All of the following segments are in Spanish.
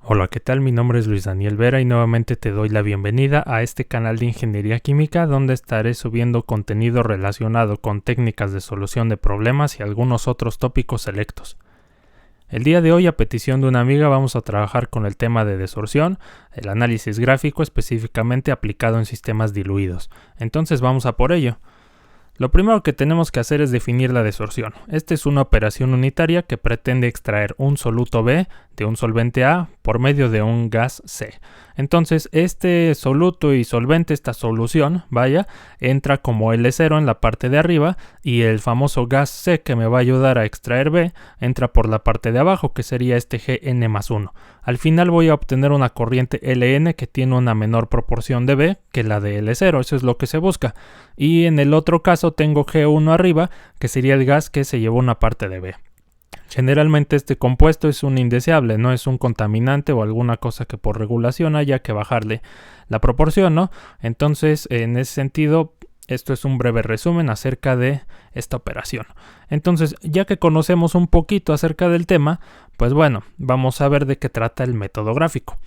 Hola, ¿qué tal? Mi nombre es Luis Daniel Vera y nuevamente te doy la bienvenida a este canal de Ingeniería Química donde estaré subiendo contenido relacionado con técnicas de solución de problemas y algunos otros tópicos selectos. El día de hoy, a petición de una amiga, vamos a trabajar con el tema de desorción, el análisis gráfico específicamente aplicado en sistemas diluidos. Entonces vamos a por ello. Lo primero que tenemos que hacer es definir la desorción. Esta es una operación unitaria que pretende extraer un soluto B de un solvente A por medio de un gas C. Entonces este soluto y solvente, esta solución, entra como L0 en la parte de arriba y el famoso gas C que me va a ayudar a extraer B entra por la parte de abajo, que sería este Gn+1. Al final voy a obtener una corriente Ln que tiene una menor proporción de B que la de L0, eso es lo que se busca. Y en el otro caso tengo G1 arriba, que sería el gas que se llevó una parte de B. Generalmente este compuesto es un indeseable, no es un contaminante o alguna cosa que por regulación haya que bajarle la proporción, ¿no? Entonces, en ese sentido, esto es un breve resumen acerca de esta operación. Entonces, ya que conocemos un poquito acerca del tema, pues bueno, vamos a ver de qué trata el método gráfico.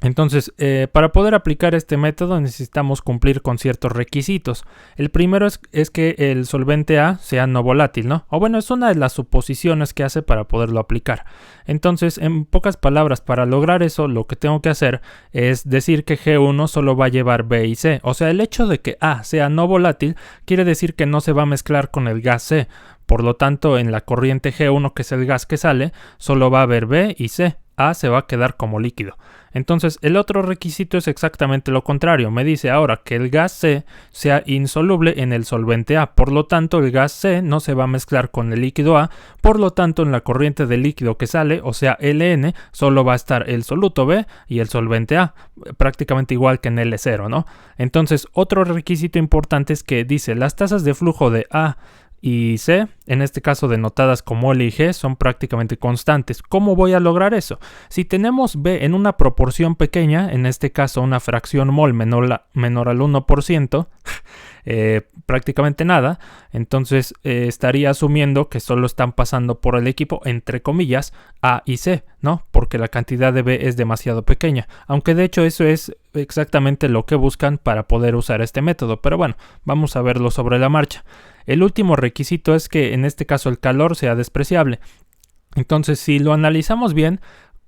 Entonces, para poder aplicar este método necesitamos cumplir con ciertos requisitos. El primero es que el solvente A sea no volátil, ¿no? O bueno, es una de las suposiciones que hace para poderlo aplicar. Entonces, en pocas palabras, para lograr eso, lo que tengo que hacer es decir que G1 solo va a llevar B y C. O sea, el hecho de que A sea no volátil quiere decir que no se va a mezclar con el gas C. Por lo tanto, en la corriente G1, que es el gas que sale, solo va a haber B y C. A se va a quedar como líquido. Entonces, el otro requisito es exactamente lo contrario. Me dice ahora que el gas C sea insoluble en el solvente A. Por lo tanto, el gas C no se va a mezclar con el líquido A. Por lo tanto, en la corriente del líquido que sale, o sea, Ln, solo va a estar el soluto B y el solvente A. Prácticamente igual que en L0, ¿no? Entonces, otro requisito importante es que dice las tasas de flujo de A y C, en este caso denotadas como L y G, son prácticamente constantes. ¿Cómo voy a lograr eso? Si tenemos B en una proporción pequeña, en este caso una fracción mol menor al 1%, prácticamente nada, entonces estaría asumiendo que solo están pasando por el equipo, entre comillas, A y C, ¿no? Porque la cantidad de B es demasiado pequeña, aunque de hecho eso es exactamente lo que buscan para poder usar este método, pero bueno, vamos a verlo sobre la marcha. El último requisito es que en este caso el calor sea despreciable. Entonces, si lo analizamos bien,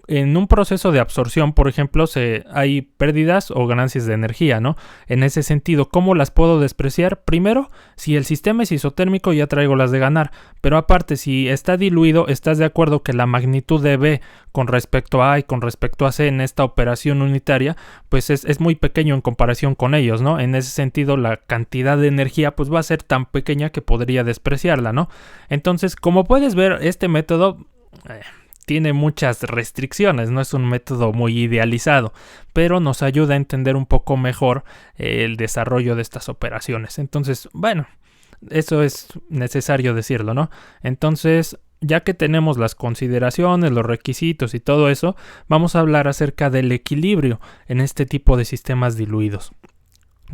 en un proceso de absorción, por ejemplo, hay pérdidas o ganancias de energía, ¿no? En ese sentido, ¿cómo las puedo despreciar? Primero, si el sistema es isotérmico, ya traigo las de ganar. Pero aparte, si está diluido, ¿estás de acuerdo que la magnitud de B con respecto a A y con respecto a C en esta operación unitaria, pues es muy pequeño en comparación con ellos, ¿no? En ese sentido, la cantidad de energía pues va a ser tan pequeña que podría despreciarla, ¿no? Entonces, como puedes ver, este método tiene muchas restricciones, no es un método muy idealizado, pero nos ayuda a entender un poco mejor el desarrollo de estas operaciones. Entonces, bueno, eso es necesario decirlo, ¿no? Entonces, ya que tenemos las consideraciones, los requisitos y todo eso, vamos a hablar acerca del equilibrio en este tipo de sistemas diluidos.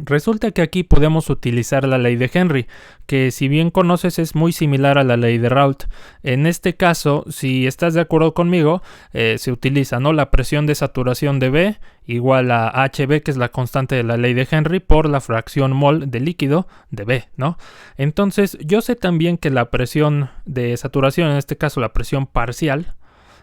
Resulta que aquí podemos utilizar la ley de Henry, que si bien conoces es muy similar a la ley de Raoult. En este caso, si estás de acuerdo conmigo, se utiliza, ¿no?, la presión de saturación de B igual a HB, que es la constante de la ley de Henry, por la fracción mol de líquido de B, ¿no? Entonces, yo sé también que la presión de saturación, en este caso la presión parcial,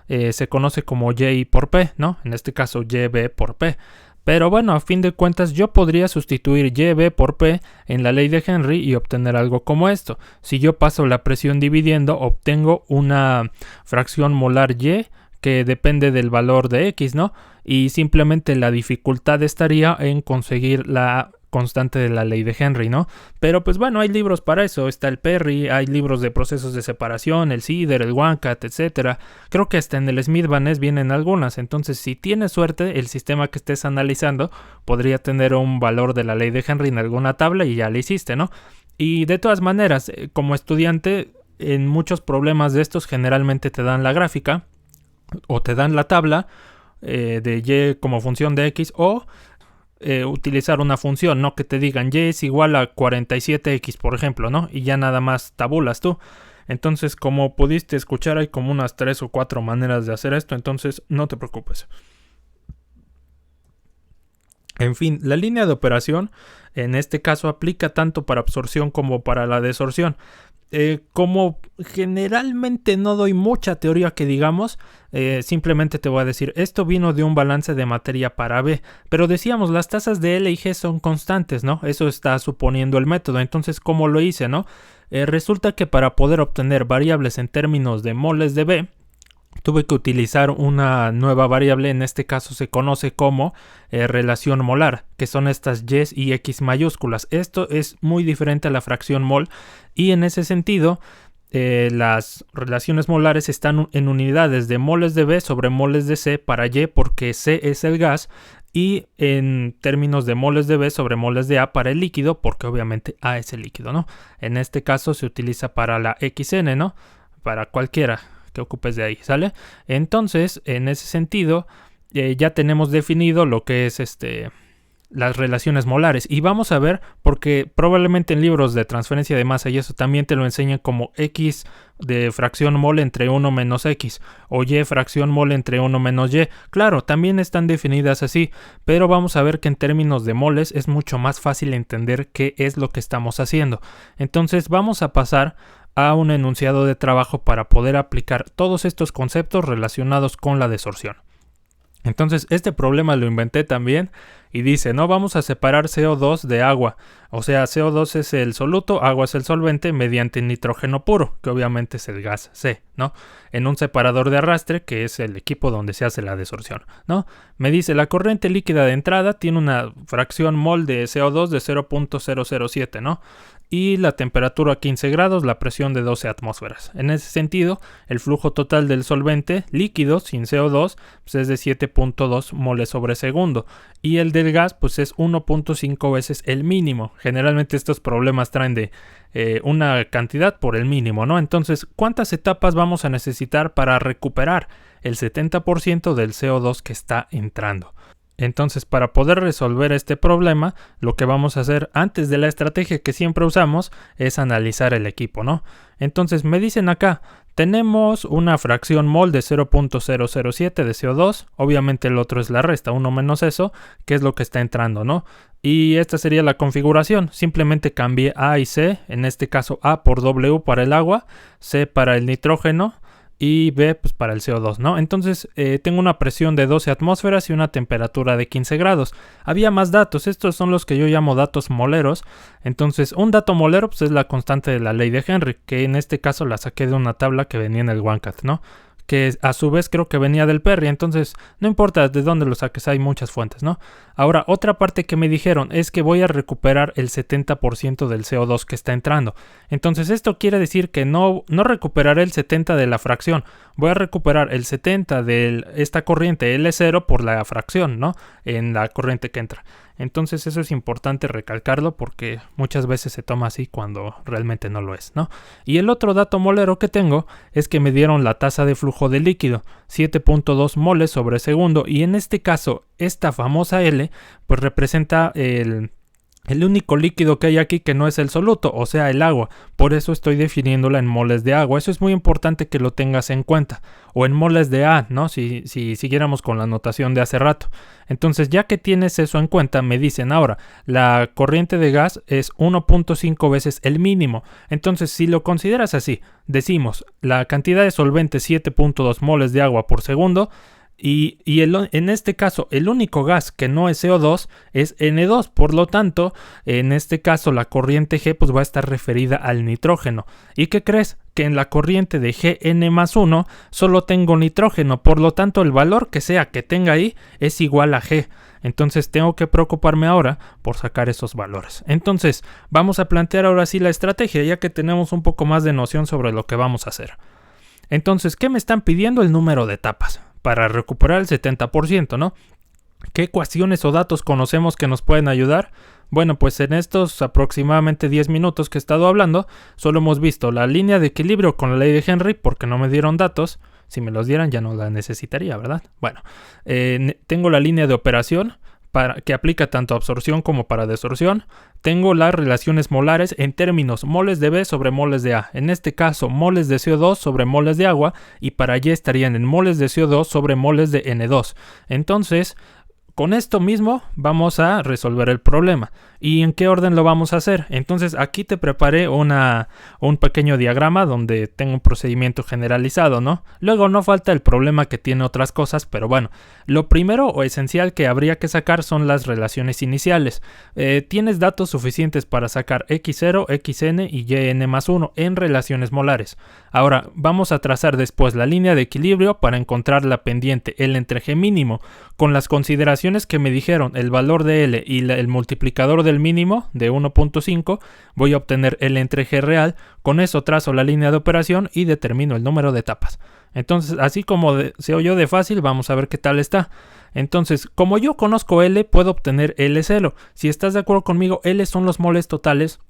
se conoce como Y por P, ¿no? En este caso YB por P. Pero bueno, a fin de cuentas yo podría sustituir YB por P en la ley de Henry y obtener algo como esto. Si yo paso la presión dividiendo, obtengo una fracción molar Y que depende del valor de X, ¿no? Y simplemente la dificultad estaría en conseguir la constante de la ley de Henry, ¿no? Pero pues bueno, hay libros para eso, está el Perry, hay libros de procesos de separación, el Sider, el Wankat, etc. Creo que hasta en el Smith Van Ness vienen algunas, entonces si tienes suerte, el sistema que estés analizando podría tener un valor de la ley de Henry en alguna tabla y ya lo hiciste, ¿no? Y de todas maneras, como estudiante, en muchos problemas de estos generalmente te dan la gráfica o te dan la tabla de Y como función de X o utilizar una función, ¿no? Que te digan Y es igual a 47X, por ejemplo, ¿no? Y ya nada más tabulas tú. Entonces, como pudiste escuchar, hay como unas 3 o 4 maneras de hacer esto, entonces no te preocupes. En fin, la línea de operación en este caso aplica tanto para absorción como para la desorción. Como generalmente no doy mucha teoría que digamos, simplemente te voy a decir, esto vino de un balance de materia para B, pero decíamos, las tasas de L y G son constantes, ¿no? Eso está suponiendo el método. Entonces, ¿cómo lo hice, no? Resulta que para poder obtener variables en términos de moles de B, tuve que utilizar una nueva variable, en este caso se conoce como relación molar, que son estas y y x mayúsculas. Esto es muy diferente a la fracción mol y en ese sentido las relaciones molares están en unidades de moles de B sobre moles de C para Y, porque C es el gas, y en términos de moles de B sobre moles de A para el líquido, porque obviamente A es el líquido, ¿no? En este caso se utiliza para la XN, ¿no? Para cualquiera que ocupes de ahí, ¿sale? Entonces, en ese sentido, ya tenemos definido lo que es las relaciones molares. Y vamos a ver, porque probablemente en libros de transferencia de masa y eso también te lo enseñan como X de fracción mol entre 1 menos X o Y fracción mol entre 1 menos Y. Claro, también están definidas así, pero vamos a ver que en términos de moles es mucho más fácil entender qué es lo que estamos haciendo. Entonces vamos a pasar a un enunciado de trabajo para poder aplicar todos estos conceptos relacionados con la desorción. Entonces este problema lo inventé también y dice, no, vamos a separar CO2 de agua, o sea, CO2 es el soluto, agua es el solvente, mediante nitrógeno puro, que obviamente es el gas C, ¿no? En un separador de arrastre, que es el equipo donde se hace la desorción, ¿no? Me dice, la corriente líquida de entrada tiene una fracción mol de CO2 de 0.007, ¿no? Y la temperatura a 15 grados, la presión de 12 atmósferas. En ese sentido, el flujo total del solvente líquido sin CO2 pues es de 7.2 moles sobre segundo y el del gas pues es 1.5 veces el mínimo. Generalmente estos problemas traen de una cantidad por el mínimo, ¿no? Entonces, ¿cuántas etapas vamos a necesitar para recuperar el 70% del CO2 que está entrando? Entonces, para poder resolver este problema, lo que vamos a hacer antes de la estrategia que siempre usamos es analizar el equipo, ¿no? Entonces, me dicen acá, tenemos una fracción mol de 0.007 de CO2, obviamente el otro es la resta, 1 menos eso, que es lo que está entrando, ¿no? Y esta sería la configuración, simplemente cambié A y C, en este caso A por W para el agua, C para el nitrógeno, y B pues para el CO2, ¿no? Entonces tengo una presión de 12 atmósferas y una temperatura de 15 grados. Había más datos, estos son los que yo llamo datos moleros. Entonces un dato molero pues es la constante de la ley de Henry, que en este caso la saqué de una tabla que venía en el OneCat, ¿no? Que a su vez creo que venía del Perry, entonces no importa de dónde lo saques, hay muchas fuentes, ¿no? Ahora, otra parte que me dijeron es que voy a recuperar el 70% del CO2 que está entrando. Entonces esto quiere decir que no recuperaré el 70% de la fracción, voy a recuperar el 70% de esta corriente L0 por la fracción, ¿no? En la corriente que entra. Entonces eso es importante recalcarlo porque muchas veces se toma así cuando realmente no lo es, ¿no? Y el otro dato molero que tengo es que me dieron la tasa de flujo de líquido, 7.2 moles sobre segundo, y en este caso esta famosa L pues representa el único líquido que hay aquí que no es el soluto, o sea el agua. Por eso estoy definiéndola en moles de agua. Eso es muy importante que lo tengas en cuenta. O en moles de A, ¿no? Si siguiéramos con la notación de hace rato. Entonces, ya que tienes eso en cuenta, me dicen ahora, la corriente de gas es 1.5 veces el mínimo. Entonces, si lo consideras así, decimos, la cantidad de solvente 7.2 moles de agua por segundo, y en este caso el único gas que no es CO2 es N2, por lo tanto en este caso la corriente G pues va a estar referida al nitrógeno. ¿Y qué crees? Que en la corriente de Gn+1 solo tengo nitrógeno, por lo tanto el valor que sea que tenga ahí es igual a G. Entonces tengo que preocuparme ahora por sacar esos valores. Entonces vamos a plantear ahora sí la estrategia, ya que tenemos un poco más de noción sobre lo que vamos a hacer. Entonces, ¿qué me están pidiendo? El número de etapas para recuperar el 70%, ¿no? ¿Qué ecuaciones o datos conocemos que nos pueden ayudar? Bueno, pues en estos aproximadamente 10 minutos que he estado hablando, solo hemos visto la línea de equilibrio con la ley de Henry porque no me dieron datos. Si me los dieran ya no la necesitaría, ¿verdad? Bueno, tengo la línea de operación que aplica tanto a absorción como para desorción, tengo las relaciones molares en términos moles de B sobre moles de A. En este caso, moles de CO2 sobre moles de agua, y para allá estarían en moles de CO2 sobre moles de N2. Entonces, con esto mismo vamos a resolver el problema. ¿Y en qué orden lo vamos a hacer? Entonces aquí te preparé un pequeño diagrama donde tengo un procedimiento generalizado, ¿no? Luego no falta el problema que tiene otras cosas, pero bueno, lo primero o esencial que habría que sacar son las relaciones iniciales. Tienes datos suficientes para sacar x0, xn y yn más 1 en relaciones molares. Ahora vamos a trazar después la línea de equilibrio para encontrar la pendiente L entre G mínimo. Con las consideraciones que me dijeron, el valor de L y el multiplicador del mínimo de 1.5, voy a obtener L entre G real. Con eso trazo la línea de operación y determino el número de etapas. Entonces, así como se oyó de fácil, vamos a ver qué tal está. Entonces, como yo conozco L, puedo obtener L0. Si estás de acuerdo conmigo, L son los moles totales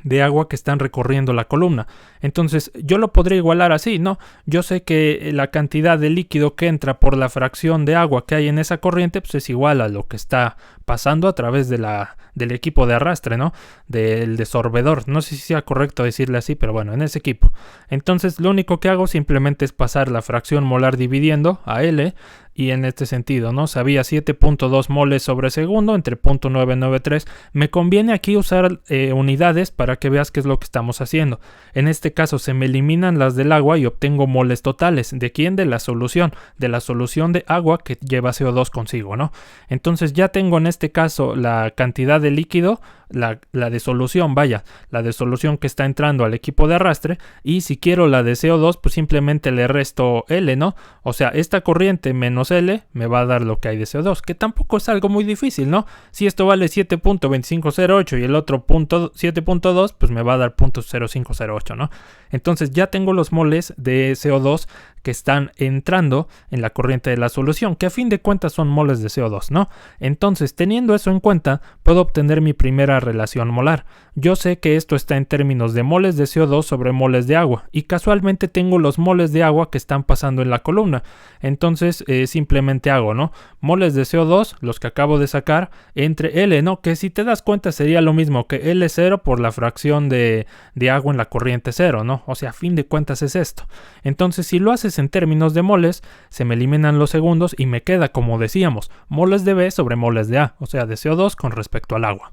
de agua que están recorriendo la columna. Entonces yo lo podría igualar así, ¿no? Yo sé que la cantidad de líquido que entra por la fracción de agua que hay en esa corriente pues es igual a lo que está pasando a través del equipo de arrastre, ¿no? Del desorbedor. No sé si sea correcto decirle así, pero bueno, en ese equipo. Entonces lo único que hago simplemente es pasar la fracción molar dividiendo a L. Y en este sentido, ¿no? Sabía 7.2 moles sobre segundo entre 0.993. Me conviene aquí usar unidades para que veas qué es lo que estamos haciendo. En este caso se me eliminan las del agua y obtengo moles totales. ¿De quién? De la solución. De la solución de agua que lleva CO2 consigo, ¿no? Entonces ya tengo en este caso la cantidad de líquido, la de solución, vaya, la de solución que está entrando al equipo de arrastre, y si quiero la de CO2, pues simplemente le resto L, ¿no? O sea, esta corriente menos L me va a dar lo que hay de CO2, que tampoco es algo muy difícil, ¿no? Si esto vale 7.2508 y el otro 7.2, pues me va a dar 0.0508, ¿no? Entonces ya tengo los moles de CO2 que están entrando en la corriente de la solución, que a fin de cuentas son moles de CO2, ¿no? Entonces, teniendo eso en cuenta, puedo obtener mi primera relación molar. Yo sé que esto está en términos de moles de CO2 sobre moles de agua, y casualmente tengo los moles de agua que están pasando en la columna. Entonces, simplemente hago, ¿no? Moles de CO2, los que acabo de sacar, entre L, ¿no? Que si te das cuenta sería lo mismo que L0 por la fracción de agua en la corriente 0, ¿no? O sea, a fin de cuentas es esto. Entonces, si lo haces en términos de moles, se me eliminan los segundos y me queda, como decíamos, moles de B sobre moles de A, o sea, de CO2 con respecto al agua.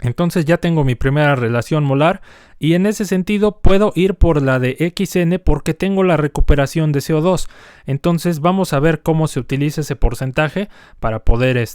Entonces ya tengo mi primera relación molar, y en ese sentido puedo ir por la de XN porque tengo la recuperación de CO2. Entonces vamos a ver cómo se utiliza ese porcentaje para poder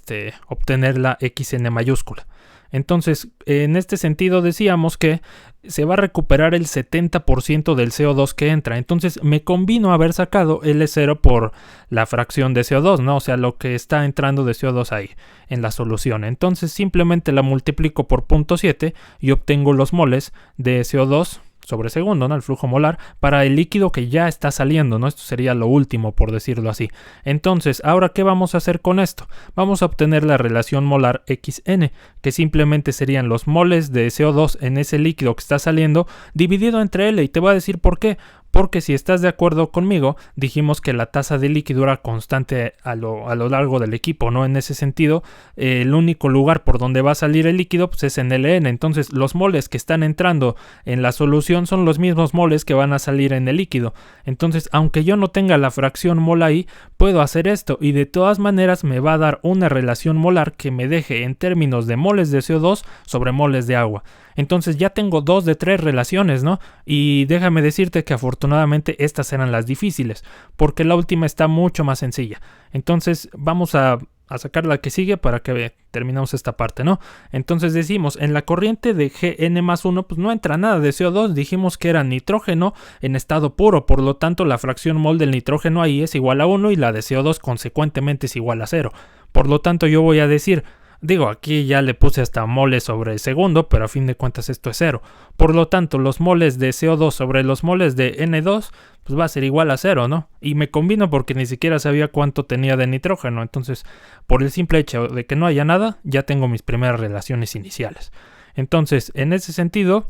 obtener la XN mayúscula. Entonces, en este sentido decíamos que se va a recuperar el 70% del CO2 que entra. Entonces, me convino haber sacado L0 por la fracción de CO2, ¿no? O sea, lo que está entrando de CO2 ahí en la solución. Entonces, simplemente la multiplico por 0.7 y obtengo los moles de CO2 sobre segundo, ¿no? El flujo molar para el líquido que ya está saliendo, ¿no? Esto sería lo último, por decirlo así. Entonces, ¿ahora qué vamos a hacer con esto? Vamos a obtener la relación molar XN, que simplemente serían los moles de CO2 en ese líquido que está saliendo dividido entre L, y te voy a decir por qué. Porque si estás de acuerdo conmigo, dijimos que la tasa de líquido era constante a lo largo del equipo, ¿no? En ese sentido, el único lugar por donde va a salir el líquido pues, es en LN. Entonces, los moles que están entrando en la solución son los mismos moles que van a salir en el líquido. Entonces, aunque yo no tenga la fracción mol ahí, puedo hacer esto, y de todas maneras me va a dar una relación molar que me deje en términos de moles de CO2 sobre moles de agua. Entonces ya tengo 2 de 3 relaciones, ¿no? Y déjame decirte que afortunadamente estas eran las difíciles, porque la última está mucho más sencilla. Entonces vamos a sacar la que sigue para que terminemos esta parte, ¿no? Entonces decimos, en la corriente de Gn más 1, pues no entra nada de CO2, dijimos que era nitrógeno en estado puro, por lo tanto la fracción mol del nitrógeno ahí es igual a 1 y la de CO2 consecuentemente es igual a 0. Por lo tanto yo voy a decir, digo, aquí ya le puse hasta moles sobre segundo, pero a fin de cuentas esto es 0. Por lo tanto, los moles de CO2 sobre los moles de N2, pues va a ser igual a 0, ¿no? Y me combino porque ni siquiera sabía cuánto tenía de nitrógeno. Entonces, por el simple hecho de que no haya nada, ya tengo mis primeras relaciones iniciales. Entonces, en ese sentido,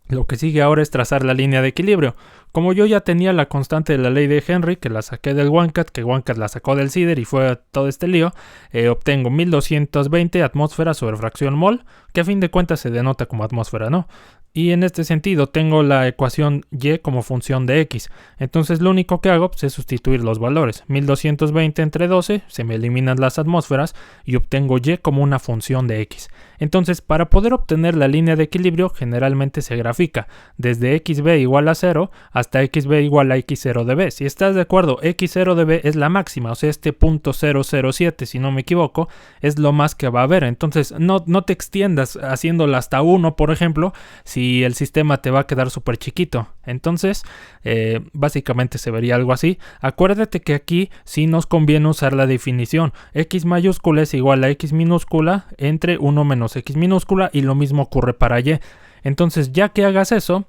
Lo que sigue ahora es trazar la línea de equilibrio. Como yo ya tenía la constante de la ley de Henry, que la saqué del OneCat, que OneCat la sacó del CIDR y fue todo este lío, obtengo 1220 atmósferas sobre fracción mol, que a fin de cuentas se denota como atmósfera, ¿no? Y en este sentido tengo la ecuación y como función de x. Entonces lo único que hago es sustituir los valores. 1220 entre 12, se me eliminan las atmósferas y obtengo y como una función de x. Entonces para poder obtener la línea de equilibrio generalmente se grafica desde xb igual a 0 hasta xb igual a x0 de b. Si estás de acuerdo, x0 de b es la máxima, o sea este punto 007 si no me equivoco es lo más que va a haber. Entonces no te extiendas haciéndola hasta 1 por ejemplo, si el sistema te va a quedar súper chiquito. Entonces básicamente se vería algo así. Acuérdate que aquí sí nos conviene usar la definición x mayúscula es igual a x minúscula entre 1 menos x minúscula, y lo mismo ocurre para y. Entonces ya que hagas eso,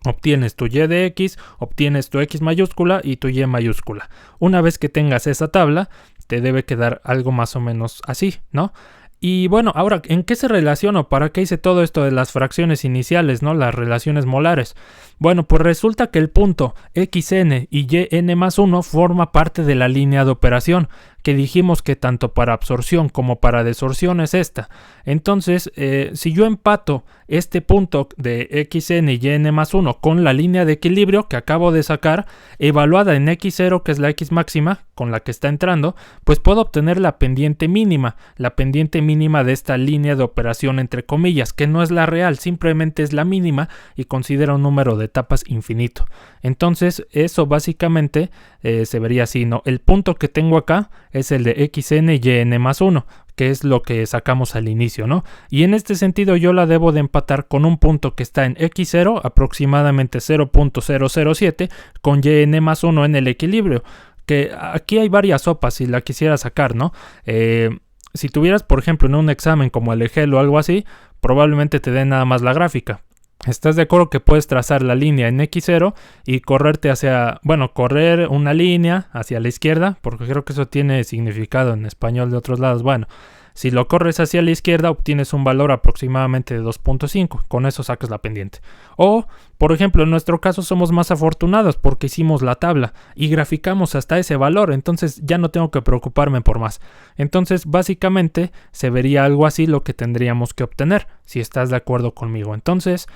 obtienes tu y de x, obtienes tu x mayúscula y tu y mayúscula. Una vez que tengas esa tabla, te debe quedar algo más o menos así, ¿no? Y bueno, ahora, ¿en qué se relaciona? ¿Para qué hice todo esto de las fracciones iniciales, ¿no? Las relaciones molares. Bueno, pues resulta que el punto xn y yn más 1 forma parte de la línea de operación, que dijimos que tanto para absorción como para desorción es esta. Entonces, si yo empato este punto de xn y yn más 1 con la línea de equilibrio que acabo de sacar, evaluada en x0, que es la x máxima con la que está entrando, pues puedo obtener la pendiente mínima de esta línea de operación entre comillas, que no es la real, simplemente es la mínima y considera un número de etapas infinito. Entonces, eso básicamente se vería así, ¿no? El punto que tengo acá es el de xn y yn más 1, que es lo que sacamos al inicio, ¿no? Y en este sentido yo la debo de empatar con un punto que está en x0, aproximadamente 0.007, con yn más 1 en el equilibrio, que aquí hay varias sopas si la quisiera sacar, ¿no? Si tuvieras, por ejemplo, en un examen como el EGEL o algo así, probablemente te den nada más la gráfica. ¿Estás de acuerdo que puedes trazar la línea en x0 y correr una línea hacia la izquierda? Porque creo que eso tiene significado en español de otros lados. Bueno, si lo corres hacia la izquierda obtienes un valor aproximadamente de 2.5, con eso sacas la pendiente. O, por ejemplo, en nuestro caso somos más afortunados porque hicimos la tabla y graficamos hasta ese valor, entonces ya no tengo que preocuparme por más. Entonces, básicamente, se vería algo así lo que tendríamos que obtener, si estás de acuerdo conmigo. Entonces,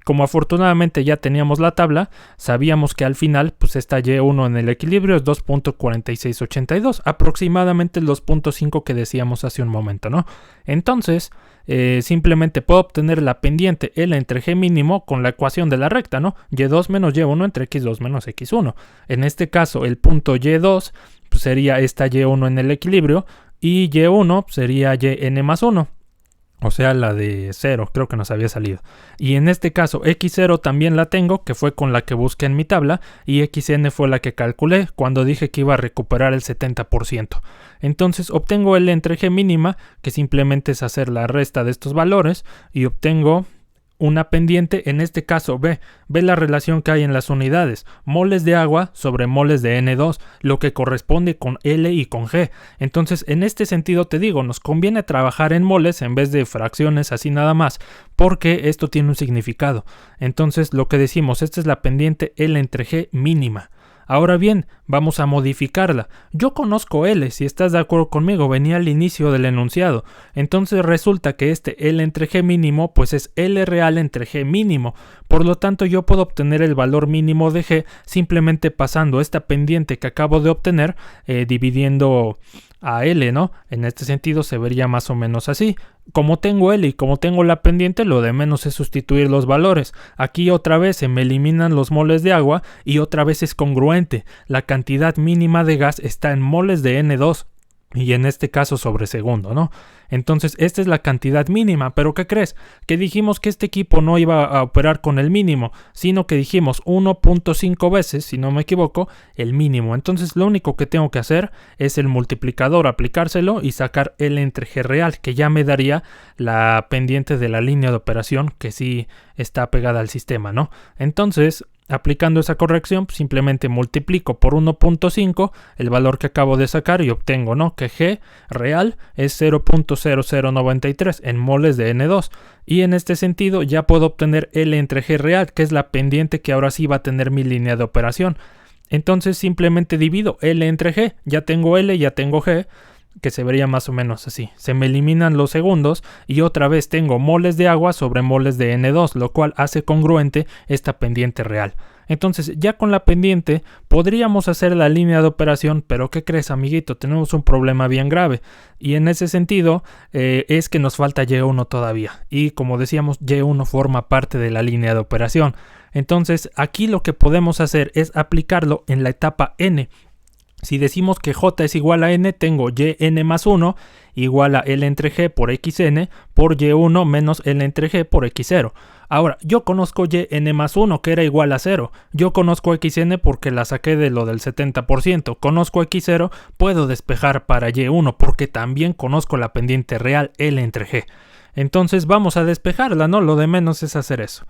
como afortunadamente ya teníamos la tabla, sabíamos que al final, pues esta y1 en el equilibrio es 2.4682, aproximadamente el 2.5 que decíamos hace un momento, ¿no? Entonces, simplemente puedo obtener la pendiente L entre G mínimo con la ecuación de la recta, ¿no? Y2 menos Y1 entre X2 menos X1. En este caso, el punto Y2 pues, sería esta Y1 en el equilibrio y Y1 sería YN más 1. O sea, la de 0, creo que nos había salido. Y en este caso, x0 también la tengo, que fue con la que busqué en mi tabla, y xn fue la que calculé cuando dije que iba a recuperar el 70%. Entonces, obtengo L entre G mínima, que simplemente es hacer la resta de estos valores, y obtengo una pendiente, en este caso ve la relación que hay en las unidades, moles de agua sobre moles de N2, lo que corresponde con L y con G. Entonces, en este sentido te digo, nos conviene trabajar en moles en vez de fracciones así nada más, porque esto tiene un significado. Entonces, lo que decimos, esta es la pendiente L entre G mínima. Ahora bien, vamos a modificarla. Yo conozco L, si estás de acuerdo conmigo, venía al inicio del enunciado. Entonces resulta que este L entre G mínimo, pues es L real entre G mínimo. Por lo tanto, yo puedo obtener el valor mínimo de G simplemente pasando esta pendiente que acabo de obtener, dividiendo a L, ¿no? En este sentido se vería más o menos así. Como tengo L y como tengo la pendiente, lo de menos es sustituir los valores. Aquí otra vez se me eliminan los moles de agua y otra vez es congruente. La cantidad mínima de gas está en moles de N2 y en este caso sobre segundo, ¿no? Entonces esta es la cantidad mínima, pero ¿qué crees? Que dijimos que este equipo no iba a operar con el mínimo, sino que dijimos 1.5 veces, si no me equivoco, el mínimo. Entonces lo único que tengo que hacer es el multiplicador, aplicárselo y sacar L entre G real, que ya me daría la pendiente de la línea de operación que sí está pegada al sistema, ¿no? Entonces Aplicando esa corrección, simplemente multiplico por 1.5 el valor que acabo de sacar y obtengo, ¿no?, que G real es 0.0093 en moles de N2. Y en este sentido ya puedo obtener L entre G real, que es la pendiente que ahora sí va a tener mi línea de operación. Entonces simplemente divido L entre G, ya tengo L, ya tengo G, que se vería más o menos así. Se me eliminan los segundos y otra vez tengo moles de agua sobre moles de N2, lo cual hace congruente esta pendiente real. Entonces ya con la pendiente podríamos hacer la línea de operación, pero ¿qué crees, amiguito? Tenemos un problema bien grave y en ese sentido es que nos falta Y1 todavía y como decíamos, Y1 forma parte de la línea de operación. Entonces aquí lo que podemos hacer es aplicarlo en la etapa N. Si decimos que J es igual a N, tengo Yn más 1 igual a L entre G por Xn por Y1 menos L entre G por X0. Ahora, yo conozco Yn más 1 que era igual a 0. Yo conozco Xn porque la saqué de lo del 70%. Conozco X0, puedo despejar para Y1 porque también conozco la pendiente real L entre G. Entonces vamos a despejarla, ¿no? Lo de menos es hacer eso.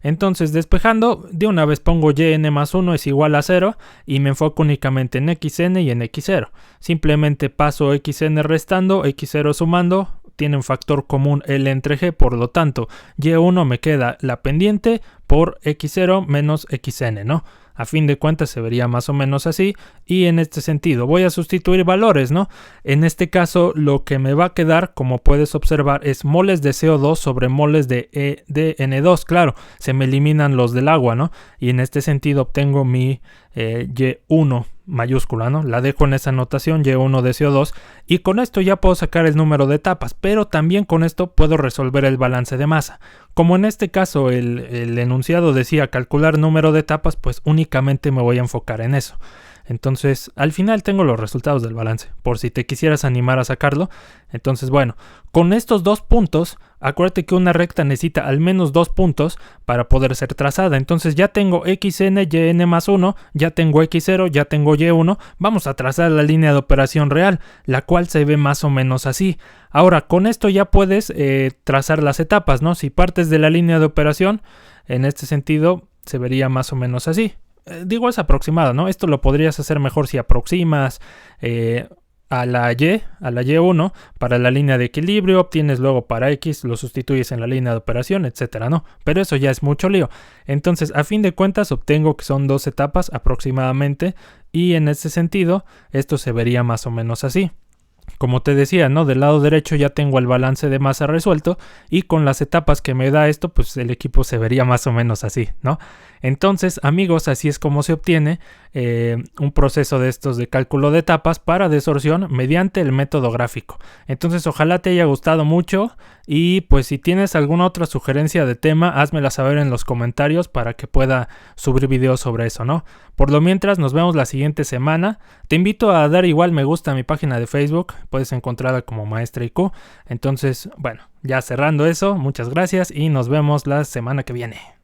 Entonces despejando, de una vez pongo Yn más 1 es igual a 0 y me enfoco únicamente en Xn y en X0. Simplemente paso Xn restando, X0 sumando, tiene un factor común L entre G, por lo tanto Y1 me queda la pendiente por X0 menos Xn, ¿no? A fin de cuentas se vería más o menos así y en este sentido voy a sustituir valores, ¿no? En este caso lo que me va a quedar, como puedes observar, es moles de CO2 sobre moles de N2. Claro, se me eliminan los del agua, ¿no? Y en este sentido obtengo mi Y1 mayúscula, ¿no? La dejo en esa notación, Y1 de CO2, y con esto ya puedo sacar el número de etapas, pero también con esto puedo resolver el balance de masa. Como en este caso el enunciado decía calcular número de etapas, pues únicamente me voy a enfocar en eso. Entonces, al final tengo los resultados del balance, por si te quisieras animar a sacarlo. Entonces, bueno, con estos dos puntos, acuérdate que una recta necesita al menos 2 puntos para poder ser trazada. Entonces ya tengo Xn, Yn más 1, ya tengo X0, ya tengo Y1. Vamos a trazar la línea de operación real, la cual se ve más o menos así. Ahora, con esto ya puedes trazar las etapas, ¿no? Si partes de la línea de operación, en este sentido, se vería más o menos así. Digo, es aproximado, ¿no? Esto lo podrías hacer mejor si aproximas a la Y1 para la línea de equilibrio, obtienes luego para X, lo sustituyes en la línea de operación, etcétera, ¿no? Pero eso ya es mucho lío. Entonces, a fin de cuentas, obtengo que son 2 etapas aproximadamente y en ese sentido, esto se vería más o menos así. Como te decía, ¿no? Del lado derecho ya tengo el balance de masa resuelto y con las etapas que me da esto, pues el equipo se vería más o menos así, ¿no? Entonces, amigos, así es como se obtiene un proceso de estos de cálculo de etapas para desorción mediante el método gráfico. Entonces, ojalá te haya gustado mucho y pues si tienes alguna otra sugerencia de tema, házmela saber en los comentarios para que pueda subir videos sobre eso, ¿no? Por lo mientras, nos vemos la siguiente semana. Te invito a dar igual me gusta a mi página de Facebook, puedes encontrarla como Maestra IQ. Entonces, bueno, ya cerrando eso, muchas gracias y nos vemos la semana que viene.